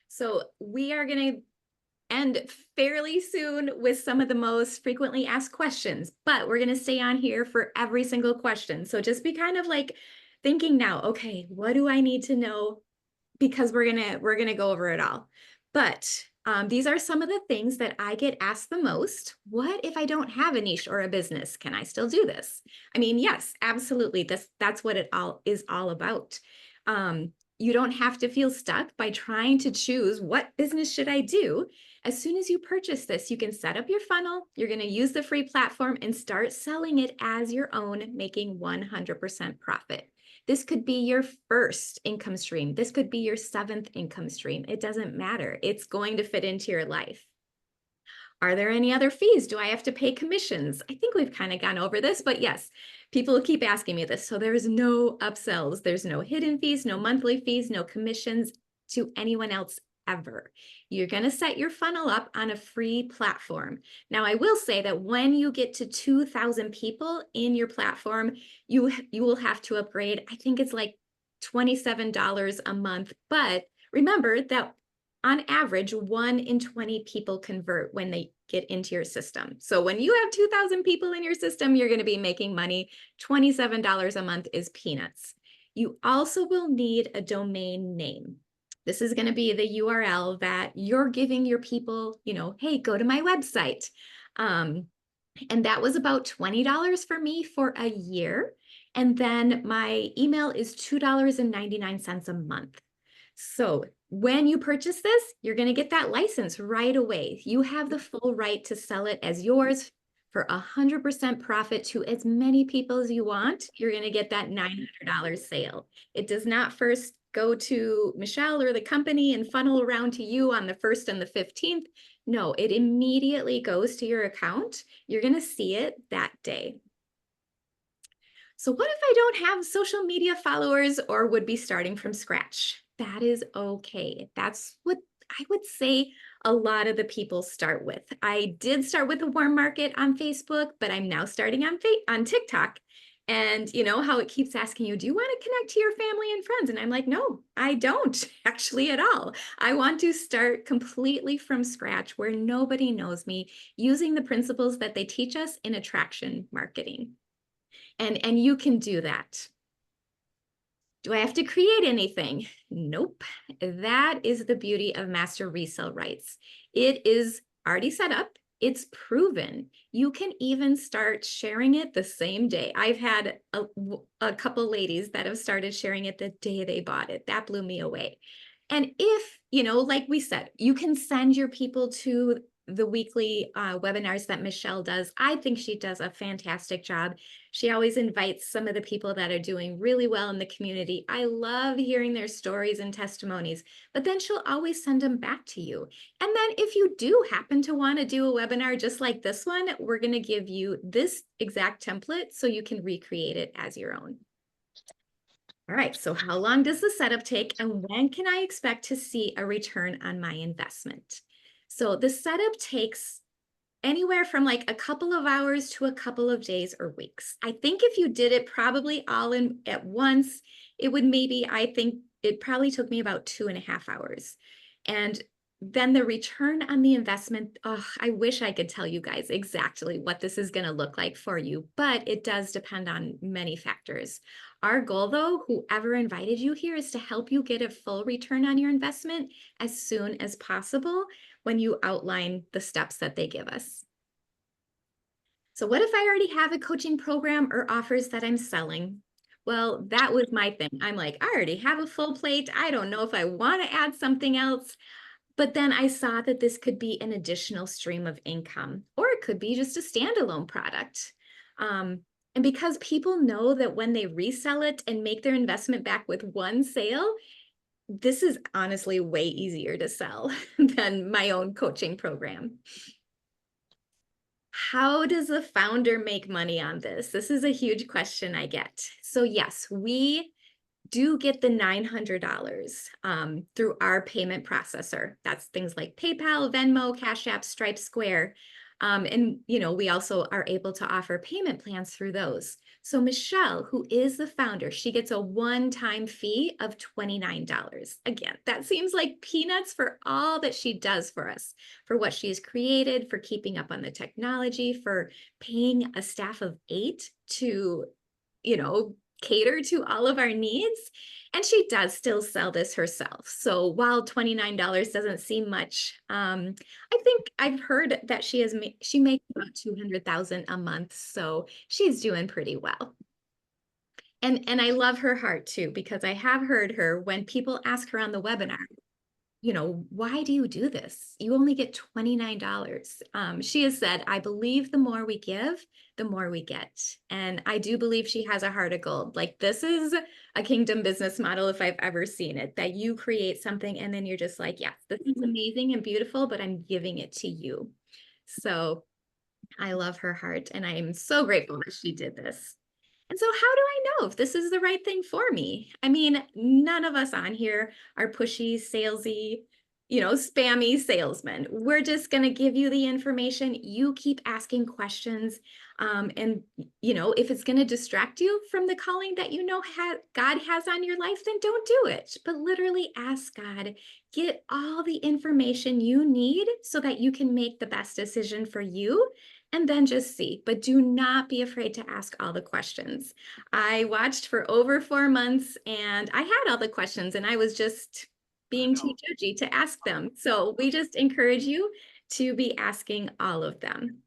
so we are going to end fairly soon with some of the most frequently asked questions, but we're going to stay on here for every single question. So just be kind of like thinking now, okay, what do I need to know? Because we're going to go over it all. But these are some of the things that I get asked the most. What if I don't have a niche or a business? Can I still do this? I mean, yes, absolutely. That's what it all is all about. You don't have to feel stuck by trying to choose what business should I do. As soon as you purchase this, you can set up your funnel. You're going to use the free platform and start selling it as your own, making 100% profit. This could be your first income stream. This could be your 7th income stream. It doesn't matter. It's going to fit into your life. Are there any other fees? Do I have to pay commissions? I think we've kind of gone over this, but yes, people keep asking me this. So there's no upsells. There's no hidden fees, no monthly fees, no commissions to anyone else ever. You're going to set your funnel up on a free platform. Now, I will say that when you get to 2,000 people in your platform, you will have to upgrade. I think it's like $27 a month. But remember that on average, 1 in 20 people convert when they get into your system. So when you have 2,000 people in your system, you're going to be making money. $27 a month is peanuts. You also will need a domain name. This is going to be the URL that you're giving your people, you know, hey, go to my website. And that was about $20 for me for a year. And then my email is $2.99 a month. So when you purchase this, you're going to get that license right away. You have the full right to sell it as yours for 100% profit to as many people as you want. You're going to get that $900 sale. It does not first go to Michelle or the company and funnel around to you on the 1st and the 15th. No, it immediately goes to your account. You're going to see it that day. So what if I don't have social media followers or would be starting from scratch? That is okay. That's what I would say a lot of the people start with. I did start with a warm market on Facebook, but I'm now starting on TikTok. And you know how it keeps asking you, do you want to connect to your family and friends? And I'm like, no, I don't actually at all. I want to start completely from scratch where nobody knows me, using the principles that they teach us in attraction marketing. And you can do that. Do I have to create anything? Nope. That is the beauty of master resale rights. It is already set up. It's proven. You can even start sharing it the same day. I've had a couple ladies that have started sharing it the day they bought it. That blew me away. And if, you know, like we said, you can send your people to the weekly webinars that Michelle does. I think she does a fantastic job. She always invites some of the people that are doing really well in the community. I love hearing their stories and testimonies, but then she'll always send them back to you. And then if you do happen to want to do a webinar just like this one, we're going to give you this exact template so you can recreate it as your own. All right, so how long does the setup take and when can I expect to see a return on my investment? So the setup takes anywhere from like a couple of hours to a couple of days or weeks. I think if you did it probably all in at once, it would maybe, I think it probably took me about 2.5 hours. And then the return on the investment, oh, I wish I could tell you guys exactly what this is going to look like for you, but it does depend on many factors. Our goal though, whoever invited you here, is to help you get a full return on your investment as soon as possible when you outline the steps that they give us. So what if I already have a coaching program or offers that I'm selling? Well, that was my thing. I'm like, I already have a full plate. I don't know if I want to add something else. But then I saw that this could be an additional stream of income, or it could be just a standalone product. And because people know that when they resell it and make their investment back with one sale, this is honestly way easier to sell than my own coaching program. How does the founder make money on this? This is a huge question I get. So yes, we do get the $900 through our payment processor. That's things like PayPal, Venmo, Cash App, Stripe, Square. And you know, we also are able to offer payment plans through those. So Michelle, who is the founder, she gets a one-time fee of $29. Again, that seems like peanuts for all that she does for us, for what she's created, for keeping up on the technology, for paying a staff of 8 to, you know, cater to all of our needs. And she does still sell this herself. So while $29 doesn't seem much, I think I've heard that she makes about $200,000 a month. So she's doing pretty well. And I love her heart too, because I have heard her when people ask her on the webinar, you know, why do you do this? You only get $29. She has said, I believe the more we give, the more we get. And I do believe she has a heart of gold. Like, this is a kingdom business model if I've ever seen it, that you create something and then you're just like, yes, this is amazing and beautiful, but I'm giving it to you. So I love her heart and I am so grateful that she did this. And so how do I know if this is the right thing for me? I mean, none of us on here are pushy, salesy. spammy salesman. We're just going to give you the information. You keep asking questions. And if it's going to distract you from the calling that God has on your life, then don't do it. But literally ask God, get all the information you need so that you can make the best decision for you. And then just see, but do not be afraid to ask all the questions. I watched for over 4 months and I had all the questions and I was just being too judgy to ask them. So we just encourage you to be asking all of them.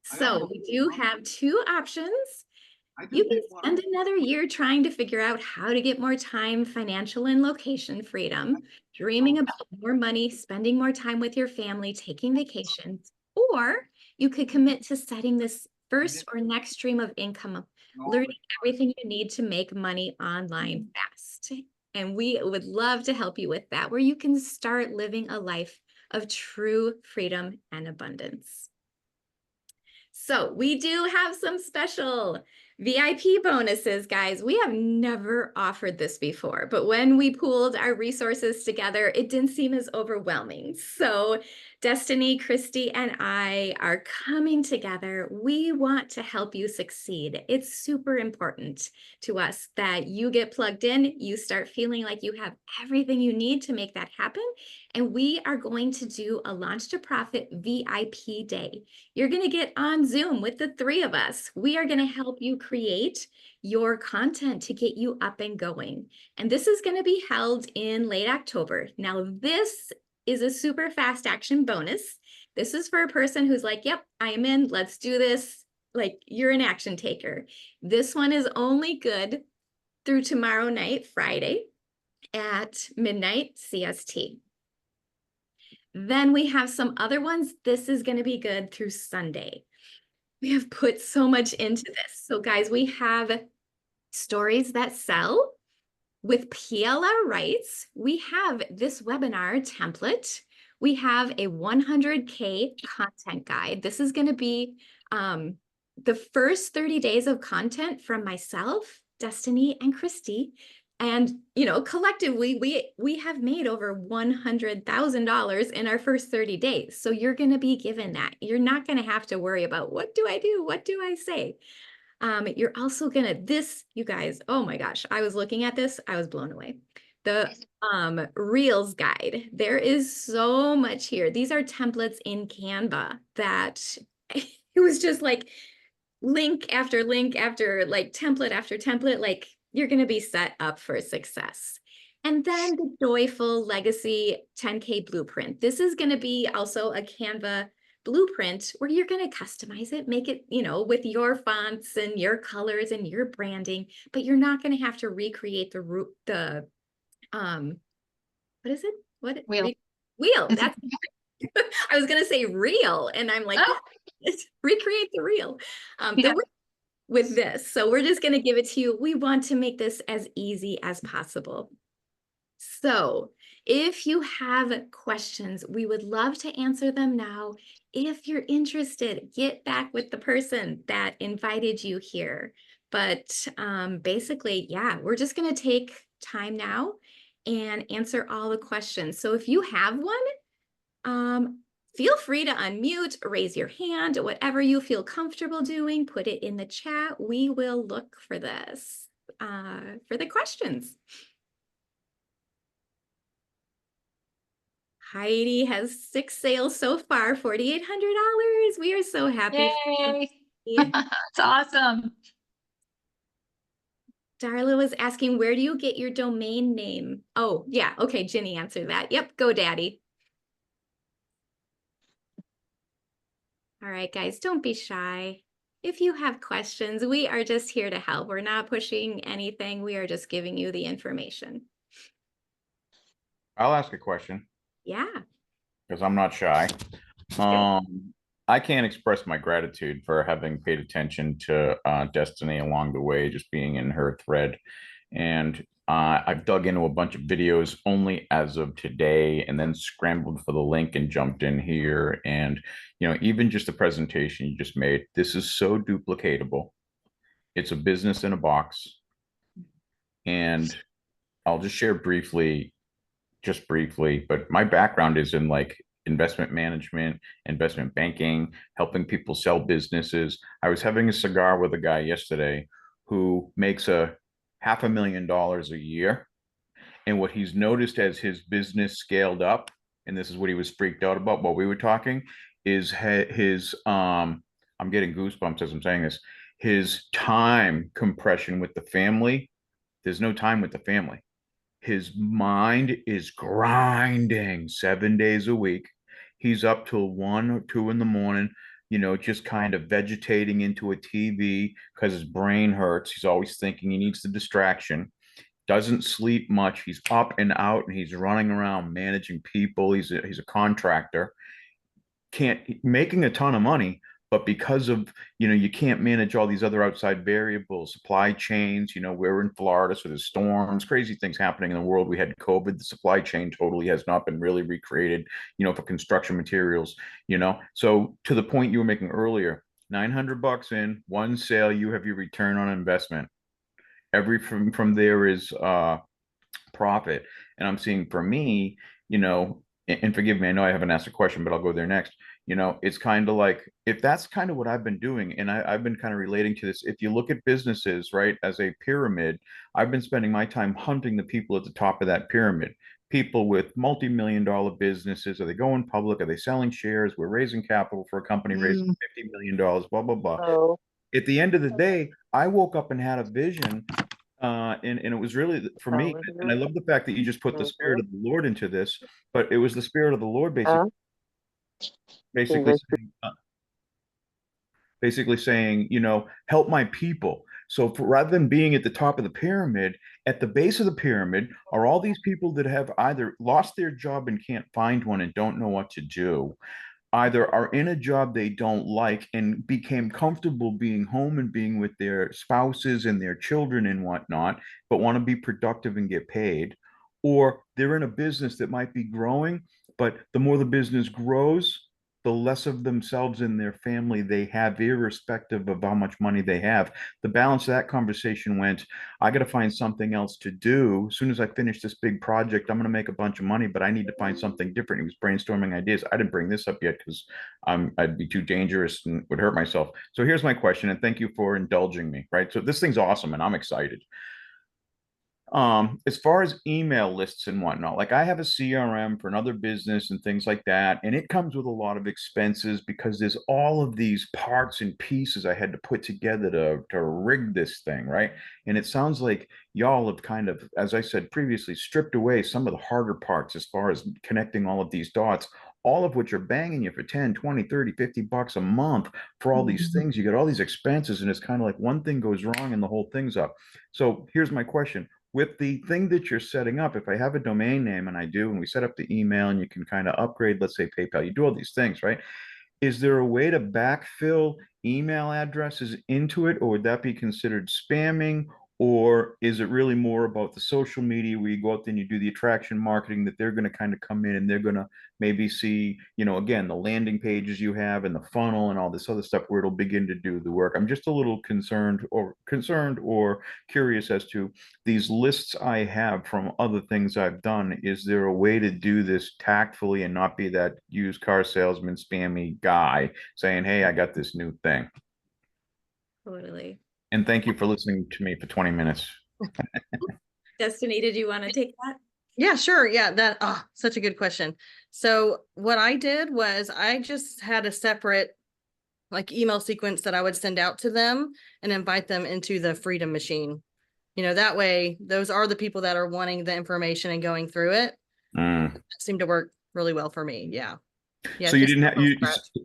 So we do have 2 options. You can spend another year trying to figure out how to get more time, financial and location freedom, dreaming about more money, spending more time with your family, taking vacations, or you could commit to setting this first or next stream of income, learning everything you need to make money online fast. And we would love to help you with that, where you can start living a life of true freedom and abundance. So we do have some special VIP bonuses, guys. We have never offered this before, but when we pooled our resources together, it didn't seem as overwhelming. So Destiny, Christy, and I are coming together. We want to help you succeed. It's super important to us that you get plugged in, you start feeling like you have everything you need to make that happen. And we are going to do a Launch to Profit VIP day. You're going to get on Zoom with the 3 of us. We are going to help you create your content to get you up and going. And this is going to be held in late October. Now, this is a super fast action bonus. This is for a person who's like, yep, I am in, let's do this. Like, you're an action taker. This one is only good through tomorrow night, Friday at midnight CST. Then we have some other ones. This is going to be good through Sunday. We have put so much into this. So guys, we have stories that sell with PLR rights. We have this webinar template. We have a 100K content guide. This is going to be the first 30 days of content from myself, Destiny, and Christy. And, collectively, we have made over $100,000 in our first 30 days. So you're going to be given that. You're not going to have to worry about, what do I do? What do I say? You're also going to, you guys, oh my gosh, I was looking at this. I was blown away. The Reels guide. There is so much here. These are templates in Canva that it was just like link after link after like template after template, like you're going to be set up for success. And then the Joyful Legacy 10K Blueprint. This is going to be also a Canva blueprint where you're going to customize it, make it, with your fonts and your colors and your branding, but you're not going to have to recreate the what is it? What? Wheel. Wheel. That's I was going to say reel. And I'm like, recreate the reel. With this. So we're just going to give it to you. We want to make this as easy as possible. So if you have questions, we would love to answer them now. If you're interested, get back with the person that invited you here. But basically, yeah, we're just going to take time now and answer all the questions. So if you have one, feel free to unmute, raise your hand, whatever you feel comfortable doing, put it in the chat. We will look for this, for the questions. Heidi has 6 sales so far, $4,800. We are so happy. Yay. That's awesome. Darla was asking, where do you get your domain name? Oh, yeah. Okay, Ginny answered that. Yep, go daddy. All right, guys, don't be shy. If you have questions, we are just here to help. We're not pushing anything. We are just giving you the information. I'll ask a question. Yeah. Because I'm not shy. I can't express my gratitude for having paid attention to Destiny along the way, just being in her thread. And I've dug into a bunch of videos only as of today, and then scrambled for the link and jumped in here. And, even just the presentation you just made, this is so duplicatable. It's a business in a box. And I'll just share briefly just briefly, but my background is in like investment management, investment banking, helping people sell businesses. I was having a cigar with a guy yesterday who makes a $500,000 a year. And what he's noticed as his business scaled up, and this is what he was freaked out about while we were talking, is his I'm getting goosebumps as I'm saying this, his time compression with the family. There's no time with the family. His mind is grinding 7 days a week. He's up till 1 or 2 in the morning, just kind of vegetating into a TV because his brain hurts. He's always thinking he needs the distraction. Doesn't sleep much. He's up and out and he's running around managing people. He's a contractor, can't making a ton of money, but because of, you can't manage all these other outside variables, supply chains. We're in Florida, so there's storms, crazy things happening in the world. We had COVID. The supply chain totally has not been really recreated, for construction materials. So to the point you were making earlier, $900 in one sale, you have your return on investment. Every from there is profit. And I'm seeing for me, and forgive me, I know I haven't asked a question, but I'll go there next. It's kind of like, if that's kind of what I've been doing, and I've been kind of relating to this. If you look at businesses, right, as a pyramid, I've been spending my time hunting the people at the top of that pyramid. People with multi-million-dollar businesses. Are they going public? Are they selling shares? We're raising capital for a company raising $50 million, blah, blah, blah. Oh, At the end of the day, I woke up and had a vision, and it was really for me. And I love the fact that you just put the spirit of the Lord into this, but it was the spirit of the Lord basically invest. basically saying, help my people. So rather than being at the top of the pyramid, at the base of the pyramid are all these people that have either lost their job and can't find one and don't know what to do, either are in a job they don't like and became comfortable being home and being with their spouses and their children and whatnot, but want to be productive and get paid, or they're in a business that might be growing, but the more the business grows, the less of themselves and their family they have, irrespective of how much money they have. The balance of that conversation went, I got to find something else to do. As soon as I finish this big project, I'm going to make a bunch of money, but I need to find something different. He was brainstorming ideas. I didn't bring this up yet because I'd be too dangerous and would hurt myself. So here's my question, and thank you for indulging me, right? So this thing's awesome and I'm excited. As far as email lists and whatnot, like I have a CRM for another business and things like that, and it comes with a lot of expenses because there's all of these parts and pieces I had to put together to rig this thing, right? And it sounds like y'all have kind of, as I said previously, stripped away some of the harder parts as far as connecting all of these dots, all of which are banging you for 10, 20, 30, $50 a month for all these things. You got all these expenses, and it's kind of like one thing goes wrong and the whole thing's up. So here's my question. With the thing that you're setting up, if I have a domain name, and I do, and we set up the email and you can kind of upgrade, let's say PayPal, you do all these things, right? Is there a way to backfill email addresses into it, or would that be considered spamming? Or is it really more about the social media where you go out there and you do the attraction marketing, that they're going to kind of come in and they're going to maybe see, again, the landing pages you have and the funnel and all this other stuff where it'll begin to do the work? I'm just a little concerned or curious as to these lists I have from other things I've done. Is there a way to do this tactfully and not be that used car salesman, spammy guy saying, hey, I got this new thing? Totally. And thank you for listening to me for 20 minutes. Destiny, did you want to take that? Yeah, sure. Yeah, such a good question. So what I did was I just had a separate like email sequence that I would send out to them and invite them into the Freedom Machine. That way those are the people that are wanting the information and going through it. It seemed to work really well for me. Yeah. Yeah. So you didn't have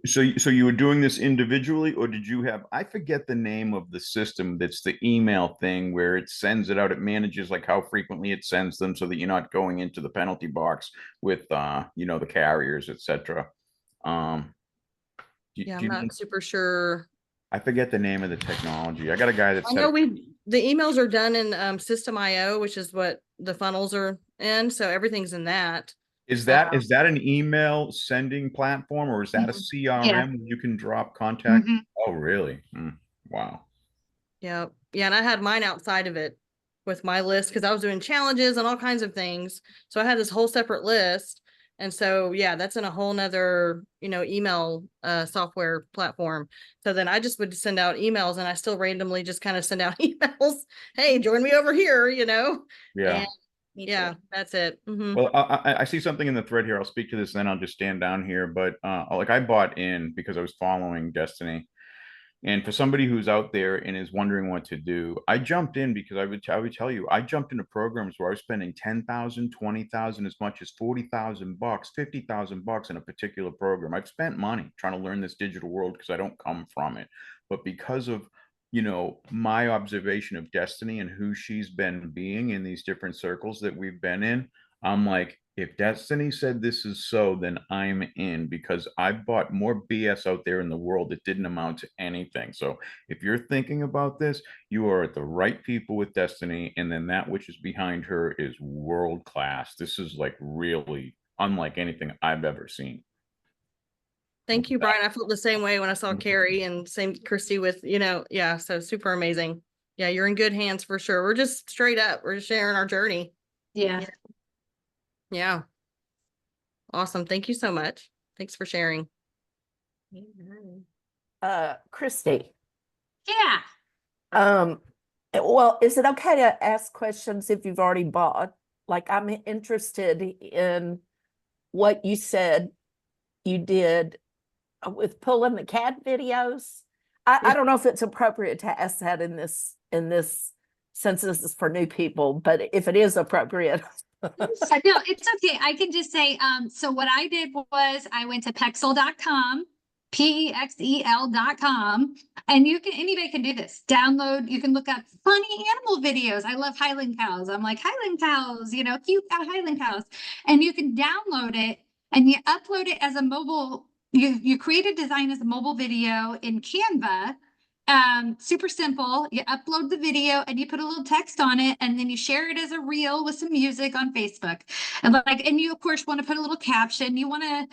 so you were doing this individually, or did you have, I forget the name of the system that's the email thing where it sends it out, it manages like how frequently it sends them so that you're not going into the penalty box with the carriers, etc. I'm not super sure. I forget the name of the technology. I got a guy that I know the emails are done in System.io, which is what the funnels are in, so everything's in that. Is that an email sending platform, or is that a CRM Yeah. where you can drop contact? Mhm. Oh, really? Wow. Yeah. Yeah. And I had mine outside of it. with my list because I was doing challenges and all kinds of things. So I had this whole separate list. And so, yeah, that's in a whole nother, email software platform. So then I just would send out emails, and I still randomly just kind of send out emails. Hey, join me over here, Yeah. And Me yeah, too. that's it. Mhm. Well, I see something in the thread here. I'll speak to this, then I'll just stand down here. But like I bought in because I was following Destiny. And for somebody who's out there and is wondering what to do, I jumped in because I would tell you, I jumped into programs where I was spending 10,000, 20,000, as much as 40,000 bucks, 50,000 bucks in a particular program. I've spent money trying to learn this digital world because I don't come from it. But because of, my observation of Destiny and who she's been being in these different circles that we've been in, I'm like, if Destiny said this is so, then I'm in, because I've bought more BS out there in the world that didn't amount to anything. So if you're thinking about this, you are at the right people with Destiny, and then that which is behind her is world class. This is like really unlike anything I've ever seen. Thank you, Brian. I felt the same way when I saw Carrie, and same Christy with, yeah, so super amazing. Yeah, you're in good hands for sure. We're just straight up. We're just sharing our journey. Yeah. Yeah. Awesome. Thank you so much. Thanks for sharing. Christy, Yeah. well, is it okay to ask questions if you've already bought? Like, I'm interested in what you said you did with pulling the cat videos. I don't know if it's appropriate to ask that in this since this is for new people, but if it is appropriate. No, it's okay. I can just say, so what I did was I went to pexel.com, PEXEL.com, and anybody can do this. Download, you can look up funny animal videos. I love Highland cows. I'm like, Highland cows, cute Highland cows. And you can download it and you upload it as a mobile, you create a design as a mobile video in Canva. Super simple. You upload the video and you put a little text on it, and then you share it as a reel with some music on Facebook. And you of course want to put a little caption. You want to,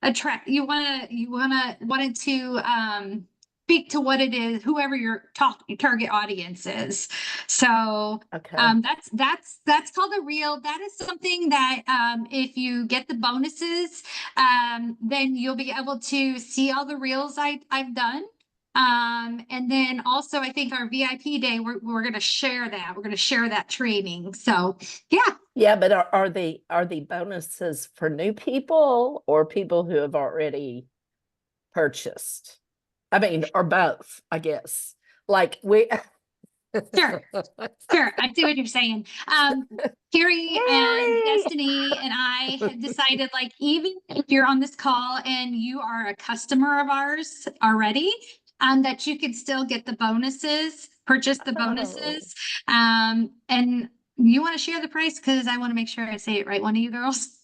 attract, you want it to speak to what it is, whoever your target audience is. So Okay. that's called a reel. That is something that if you get the bonuses, then you'll be able to see all the reels I've done. And then also I think our VIP day, we're going to share that. We're going to share that training. So yeah. Yeah, but are the bonuses for new people or people who have already purchased? I mean, or both, I guess. Like we Sure. Sure. I see what you're saying. Carrie and Destiny and I have decided, like, even if you're on this call and you are a customer of ours already, that you could still get the bonuses, purchase the bonuses. And you want to share the price? Because I want to make sure I say it right. One of you girls.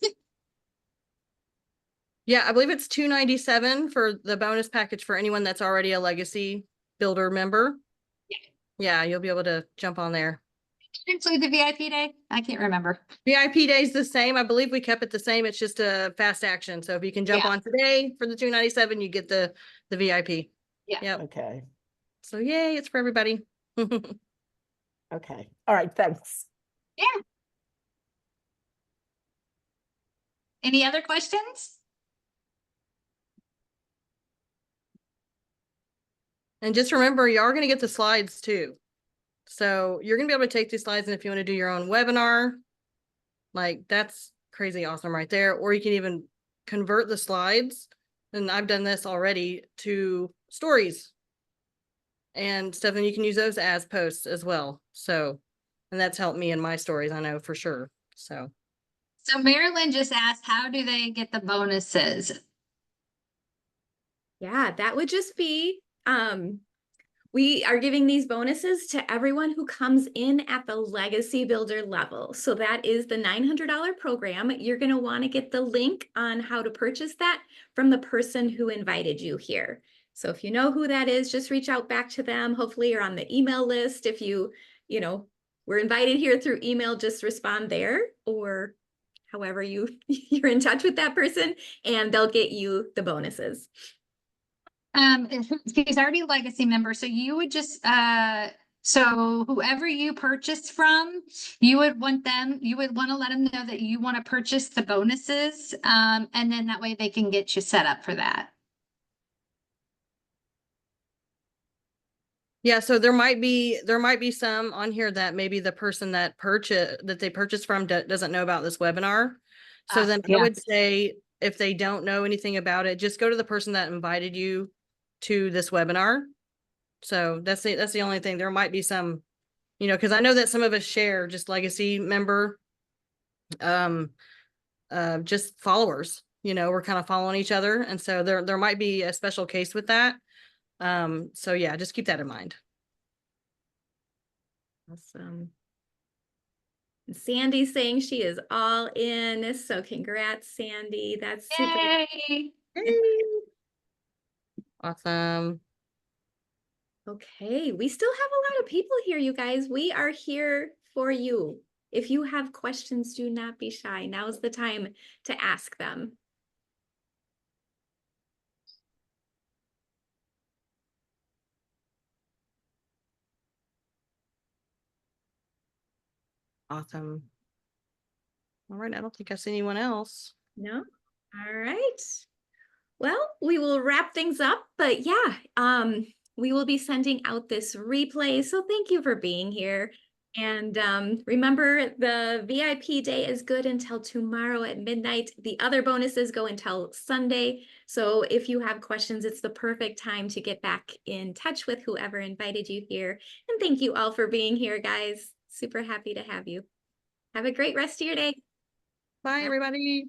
Yeah, I believe it's $297 for the bonus package for anyone that's already a Legacy Builder member. Yeah, you'll be able to jump on there. Include the VIP day? I can't remember. VIP day is the same. I believe we kept it the same. It's just a fast action. So if you can jump on today for the $297, you get the VIP. Yeah. Yep. Okay. So yay, it's for everybody. Okay. All right. Thanks. Yeah. Any other questions? And just remember, you are going to get the slides too. So you're going to be able to take these slides, and if you want to do your own webinar, like that's crazy awesome right there. Or you can even convert the slides, and I've done this already, to stories and stuff, and you can use those as posts as well. So, and that's helped me in my stories, I know for sure. So Marilyn just asked, how do they get the bonuses? Yeah, that would just be, we are giving these bonuses to everyone who comes in at the Legacy Builder level. So that is the $900 program. You're going to want to get the link on how to purchase that from the person who invited you here. So if you know who that is, just reach out back to them. Hopefully you're on the email list. If you were invited here through email, just respond there, or however you're in touch with that person, and they'll get you the bonuses. She's already a Legacy member, so you would just So whoever you purchase from, you would want to let them know that you want to purchase the bonuses. And then that way they can get you set up for that. Yeah, so there might be some on here that maybe the person that they purchased from doesn't know about this webinar. So then I Yeah. would say if they don't know anything about it, just go to the person that invited you to this webinar. So that's the only thing. There might be some, because I know that some of us share just legacy member, just followers. We're kind of following each other, and so there might be a special case with that. So yeah, just keep that in mind. Awesome. Sandy's saying she is all in. So congrats, Sandy. That's super. Yay! Awesome. Okay, we still have a lot of people here, you guys. We are here for you. If you have questions, do not be shy. Now's the time to ask them. Awesome. All right, I don't think I see anyone else. No? All right. Well, we will wrap things up, but yeah, we will be sending out this replay. So thank you for being here. And remember, the VIP day is good until tomorrow at midnight. The other bonuses go until Sunday. So if you have questions, it's the perfect time to get back in touch with whoever invited you here. And thank you all for being here, guys. Super happy to have you. Have a great rest of your day. Bye, everybody.